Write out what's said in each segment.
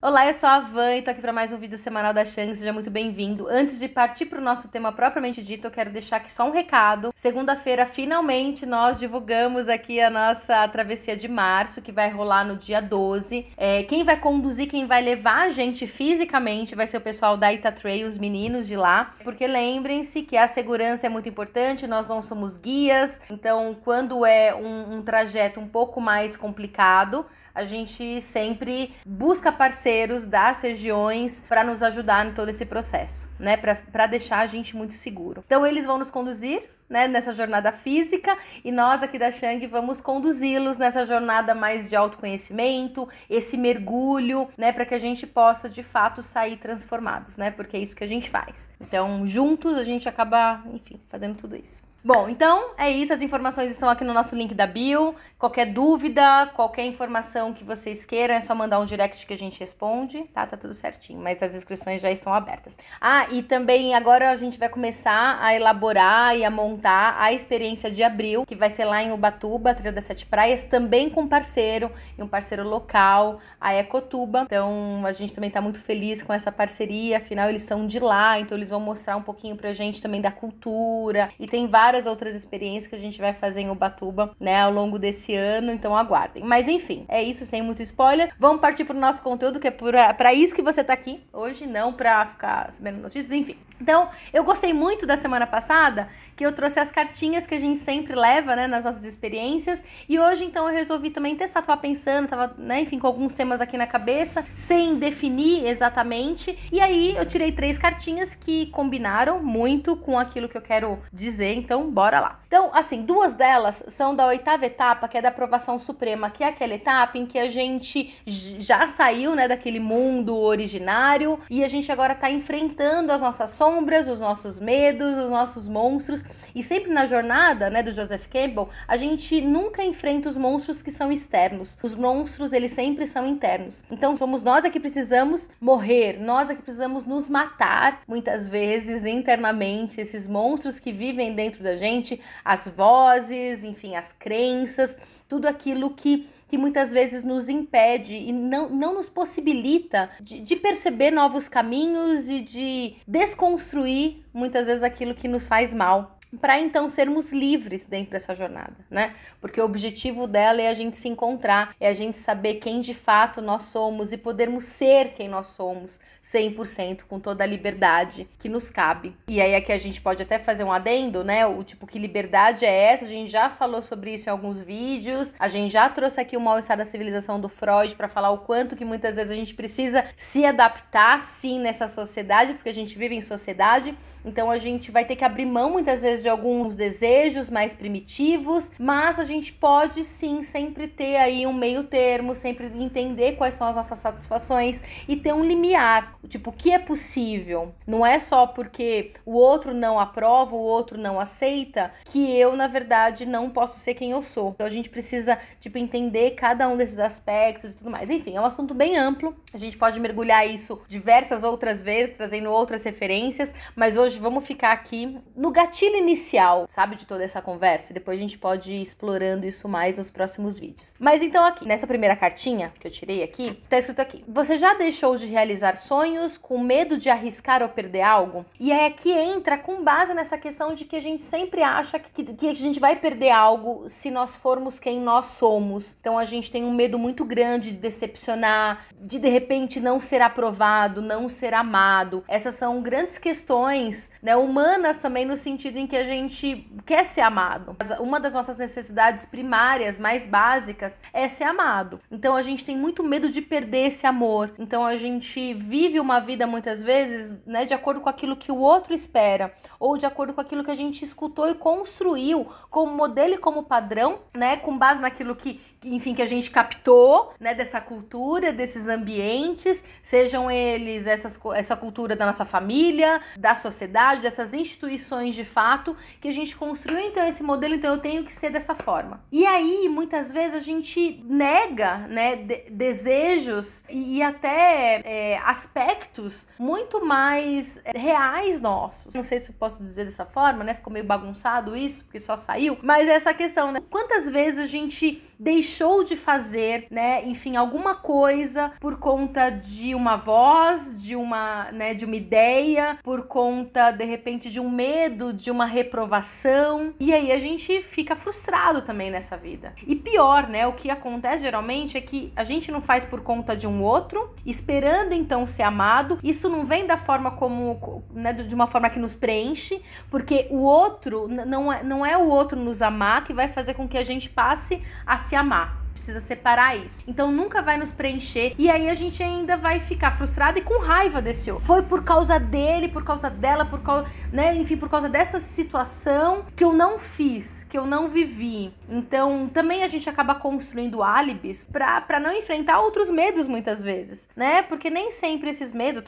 Olá, eu sou a Van e tô aqui para mais um vídeo semanal da Shang, seja muito bem-vindo. Antes de partir para o nosso tema propriamente dito, eu quero deixar aqui só um recado. Segunda-feira, finalmente, nós divulgamos aqui a nossa travessia de março, que vai rolar no dia 12. Quem vai conduzir, quem vai levar a gente fisicamente vai ser o pessoal da Itatrail, os meninos de lá. Porque lembrem-se que a segurança é muito importante, nós não somos guias, então quando é um trajeto um pouco mais complicado, a gente sempre busca parceiros das regiões para nos ajudar em todo esse processo, né? Para deixar a gente muito seguro. Então eles vão nos conduzir, né, nessa jornada física, e nós aqui da Shang vamos conduzi-los nessa jornada mais de autoconhecimento, esse mergulho, né, para que a gente possa de fato sair transformados, né? Porque é isso que a gente faz. Então, juntos a gente acaba, enfim, fazendo tudo isso. Bom, então é isso, as informações estão aqui no nosso link da bio. Qualquer dúvida, qualquer informação que vocês queiram, é só mandar um direct que a gente responde, tá? Tá tudo certinho, mas as inscrições já estão abertas. Ah, e também agora a gente vai começar a elaborar e a montar a experiência de abril, que vai ser lá em Ubatuba, Trilha das Sete Praias, também com parceiro, e um parceiro local, a Ecotuba. Então a gente também tá muito feliz com essa parceria, afinal eles são de lá, então eles vão mostrar um pouquinho pra gente também da cultura, e tem várias outras experiências que a gente vai fazer em Ubatuba, né, ao longo desse ano, então aguardem. Mas enfim, é isso, sem muito spoiler. Vamos partir pro nosso conteúdo, que é pra isso que você tá aqui hoje, não pra ficar sabendo notícias, enfim. Então, eu gostei muito da semana passada, que eu trouxe as cartinhas que a gente sempre leva, né, nas nossas experiências, e hoje, então, eu resolvi também testar, tava pensando, né, enfim, com alguns temas aqui na cabeça, sem definir exatamente, e aí eu tirei 3 cartinhas que combinaram muito com aquilo que eu quero dizer, então, bora lá. Então, assim, 2 delas são da 8ª etapa, que é da aprovação suprema, que é aquela etapa em que a gente já saiu, né, daquele mundo originário, e a gente agora tá enfrentando as nossas sombras, os nossos medos, os nossos monstros, e sempre na jornada, né, do Joseph Campbell, a gente nunca enfrenta os monstros que são externos. Os monstros, eles sempre são internos. Então, somos nós que precisamos morrer, nós que precisamos nos matar, muitas vezes, internamente, esses monstros que vivem dentro da gente, as vozes, enfim, as crenças, tudo aquilo que muitas vezes nos impede e não nos possibilita de perceber novos caminhos e de desconstruir muitas vezes aquilo que nos faz mal, para então sermos livres dentro dessa jornada, né? Porque o objetivo dela é a gente se encontrar, é a gente saber quem de fato nós somos e podermos ser quem nós somos 100%, com toda a liberdade que nos cabe. E aí aqui a gente pode até fazer um adendo, né? O tipo, que liberdade é essa? A gente já falou sobre isso em alguns vídeos, a gente já trouxe aqui o Mal-Estar da Civilização do Freud para falar o quanto que muitas vezes a gente precisa se adaptar, sim, nessa sociedade, porque a gente vive em sociedade, então a gente vai ter que abrir mão muitas vezes de alguns desejos mais primitivos, mas a gente pode sim sempre ter aí um meio termo, sempre entender quais são as nossas satisfações e ter um limiar, tipo, o que é possível. Não é só porque o outro não aprova, o outro não aceita, que eu, na verdade, não posso ser quem eu sou. Então a gente precisa, tipo, entender cada um desses aspectos e tudo mais. Enfim, é um assunto bem amplo, a gente pode mergulhar isso diversas outras vezes, trazendo outras referências, mas hoje vamos ficar aqui no gatilho inicial, sabe, de toda essa conversa, e depois a gente pode ir explorando isso mais nos próximos vídeos. Mas então aqui, nessa primeira cartinha que eu tirei aqui, tá escrito aqui: você já deixou de realizar sonhos com medo de arriscar ou perder algo? E aí aqui entra com base nessa questão de que a gente sempre acha que a gente vai perder algo se nós formos quem nós somos. Então a gente tem um medo muito grande de decepcionar, de repente não ser aprovado, não ser amado. Essas são grandes questões, né, humanas também, no sentido em que a gente quer ser amado. Uma das nossas necessidades primárias, mais básicas, é ser amado. Então a gente tem muito medo de perder esse amor. Então a gente vive uma vida muitas vezes, né, de acordo com aquilo que o outro espera, ou de acordo com aquilo que a gente escutou e construiu como modelo e como padrão, né, com base naquilo que enfim, que a gente captou, né, dessa cultura, desses ambientes, sejam eles essa cultura da nossa família, da sociedade, dessas instituições de fato, que a gente construiu, então, esse modelo, então eu tenho que ser dessa forma. E aí, muitas vezes, a gente nega, né, desejos e até aspectos muito mais reais nossos. Não sei se eu posso dizer dessa forma, né, ficou meio bagunçado isso, porque só saiu, mas essa questão, né, quantas vezes a gente deixou deixou de fazer, né, enfim, alguma coisa por conta de uma voz, de uma ideia, por conta, de repente, de um medo, de uma reprovação. E aí a gente fica frustrado também nessa vida. E pior, né, o que acontece geralmente é que a gente não faz por conta de um outro, esperando então ser amado. Isso não vem da forma como, né, de uma forma que nos preenche, porque o outro, não é o outro nos amar que vai fazer com que a gente passe a se amar. Precisa separar isso. Então nunca vai nos preencher. E aí a gente ainda vai ficar frustrado e com raiva desse outro. Foi por causa dele, por causa dela, por causa, né? Enfim, por causa dessa situação que eu não fiz, que eu não vivi. Então também a gente acaba construindo álibis pra não enfrentar outros medos muitas vezes, né? Porque nem sempre esses medos,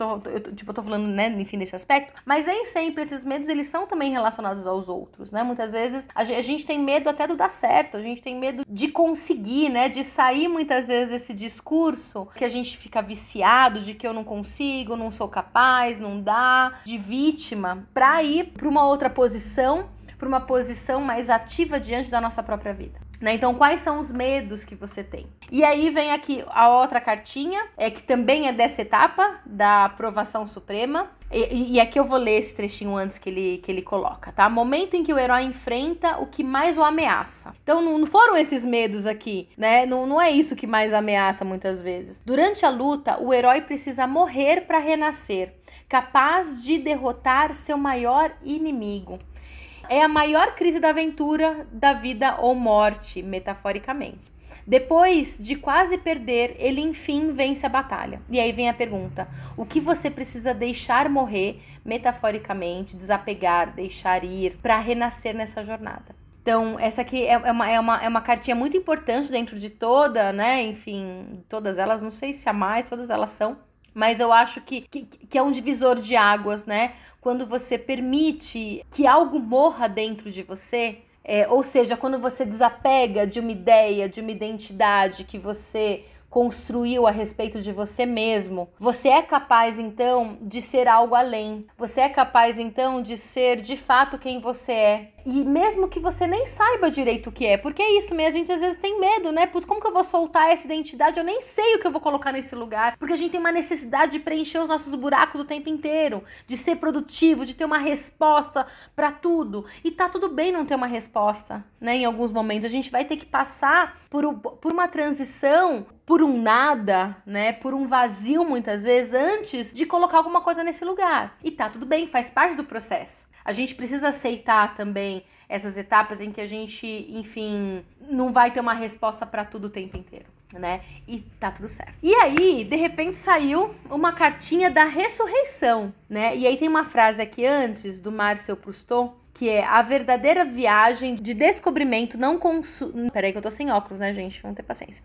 eu tô falando, né, enfim, nesse aspecto, mas nem sempre esses medos, eles são também relacionados aos outros, né? Muitas vezes a gente tem medo até do dar certo, a gente tem medo de conseguir, né, de sair muitas vezes desse discurso que a gente fica viciado, de que eu não consigo, não sou capaz, não dá, de vítima, pra ir pra uma outra posição, pra uma posição mais ativa diante da nossa própria vida, né? Então, quais são os medos que você tem? E aí vem aqui a outra cartinha, que também é dessa etapa da aprovação suprema. E aqui eu vou ler esse trechinho antes que ele coloca, tá? Momento em que o herói enfrenta o que mais o ameaça. Então não foram esses medos aqui, né? Não é isso que mais ameaça muitas vezes. Durante a luta, o herói precisa morrer para renascer, capaz de derrotar seu maior inimigo. É a maior crise da aventura, da vida ou morte, metaforicamente. Depois de quase perder, ele enfim vence a batalha. E aí vem a pergunta: o que você precisa deixar morrer, metaforicamente, desapegar, deixar ir, para renascer nessa jornada? Então, essa aqui é uma cartinha muito importante dentro de toda, né? Enfim, todas elas, não sei se há mais, todas elas são. Mas eu acho que é um divisor de águas, né? Quando você permite que algo morra dentro de você, ou seja, quando você desapega de uma ideia, de uma identidade que você construiu a respeito de você mesmo, você é capaz, então, de ser algo além. Você é capaz, então, de ser, de fato, quem você é. E mesmo que você nem saiba direito o que é, porque é isso mesmo, a gente às vezes tem medo, né? Putz, como que eu vou soltar essa identidade? Eu nem sei o que eu vou colocar nesse lugar, porque a gente tem uma necessidade de preencher os nossos buracos o tempo inteiro, de ser produtivo, de ter uma resposta pra tudo. E tá tudo bem não ter uma resposta, né? Em alguns momentos a gente vai ter que passar por uma transição, por um nada, né? Por um vazio muitas vezes, antes de colocar alguma coisa nesse lugar. E tá tudo bem, faz parte do processo. A gente precisa aceitar também essas etapas em que a gente, enfim, não vai ter uma resposta para tudo o tempo inteiro, né? E tá tudo certo. E aí, de repente, saiu uma cartinha da ressurreição, né? E aí tem uma frase aqui antes, do Marcel Proust, que é: a verdadeira viagem de descobrimento não consiste... Peraí que eu tô sem óculos, né, gente? Vamos ter paciência.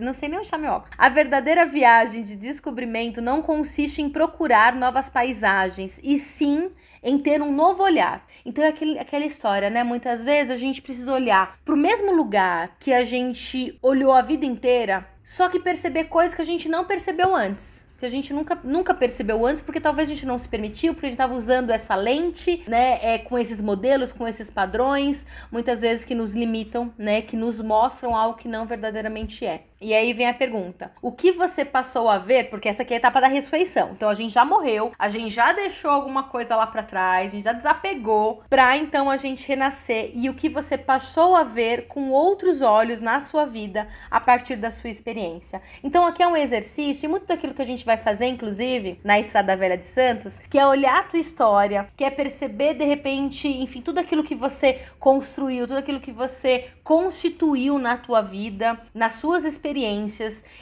Não sei nem onde tá meu óculos. A verdadeira viagem de descobrimento não consiste em procurar novas paisagens, e sim em ter um novo olhar. Então é aquela história, né? Muitas vezes a gente precisa olhar pro mesmo lugar que a gente olhou a vida inteira, só que perceber coisas que a gente não percebeu antes. Que a gente nunca percebeu antes, porque talvez a gente não se permitiu, porque a gente estava usando essa lente, né, com esses modelos, com esses padrões, muitas vezes que nos limitam, né, que nos mostram algo que não verdadeiramente é. E aí vem a pergunta: o que você passou a ver? Porque essa aqui é a etapa da ressurreição. Então a gente já morreu, a gente já deixou alguma coisa lá pra trás, a gente já desapegou, pra então a gente renascer. E o que você passou a ver com outros olhos na sua vida a partir da sua experiência. Então aqui é um exercício, e muito daquilo que a gente vai fazer, inclusive, na Estrada Velha de Santos, que é olhar a tua história, que é perceber, de repente, enfim, tudo aquilo que você construiu, tudo aquilo que você constituiu na tua vida, nas suas experiências,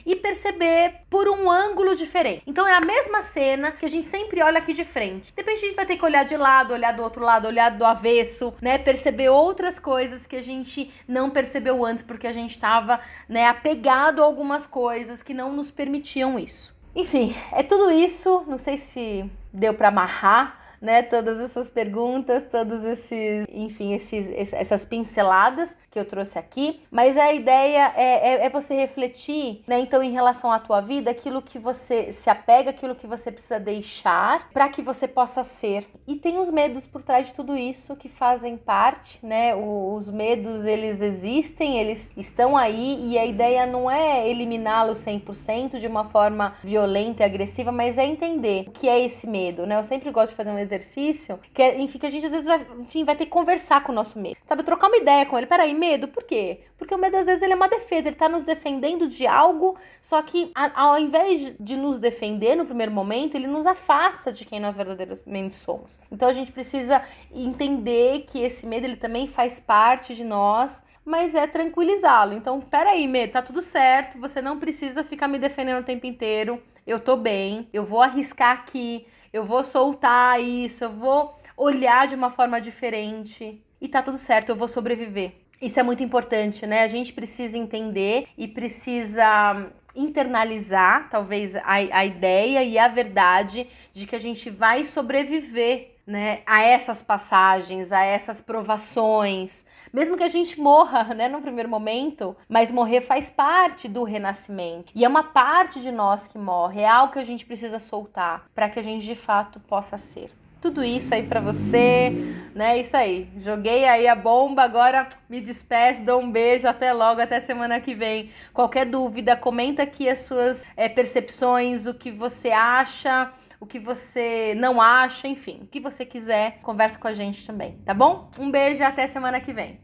e perceber por um ângulo diferente. Então é a mesma cena que a gente sempre olha aqui de frente. De repente a gente vai ter que olhar de lado, olhar do outro lado, olhar do avesso, né? Perceber outras coisas que a gente não percebeu antes, porque a gente estava, né, apegado a algumas coisas que não nos permitiam isso. Enfim, é tudo isso. Não sei se deu para amarrar, né, todas essas perguntas, todos esses, enfim, essas pinceladas que eu trouxe aqui, mas a ideia é você refletir, né, então em relação à tua vida, aquilo que você se apega, aquilo que você precisa deixar para que você possa ser. E tem os medos por trás de tudo isso que fazem parte, né, os medos, eles existem, eles estão aí e a ideia não é eliminá-los 100% de uma forma violenta e agressiva, mas é entender o que é esse medo, né? Eu sempre gosto de fazer um exercício que é, enfim, que a gente às vezes vai ter que conversar com o nosso medo, sabe? Trocar uma ideia com ele. Peraí, medo, por quê? Porque o medo às vezes ele é uma defesa, ele tá nos defendendo de algo, só que ao invés de nos defender no primeiro momento, ele nos afasta de quem nós verdadeiramente somos. Então a gente precisa entender que esse medo ele também faz parte de nós, mas é tranquilizá-lo. Então, peraí, medo, tá tudo certo, você não precisa ficar me defendendo o tempo inteiro, eu tô bem, eu vou arriscar aqui, eu vou soltar isso, eu vou olhar de uma forma diferente e tá tudo certo, eu vou sobreviver. Isso é muito importante, né? A gente precisa entender e precisa internalizar, talvez, a ideia e a verdade de que a gente vai sobreviver, né, a essas passagens, a essas provações, mesmo que a gente morra, né, no primeiro momento, mas morrer faz parte do renascimento, e é uma parte de nós que morre, é algo que a gente precisa soltar, para que a gente de fato possa ser. Tudo isso aí pra você, né, isso aí, joguei aí a bomba, agora me despeço, dou um beijo, até logo, até semana que vem. Qualquer dúvida, comenta aqui as suas percepções, o que você acha, o que você não acha, enfim, o que você quiser, conversa com a gente também, tá bom? Um beijo e até semana que vem.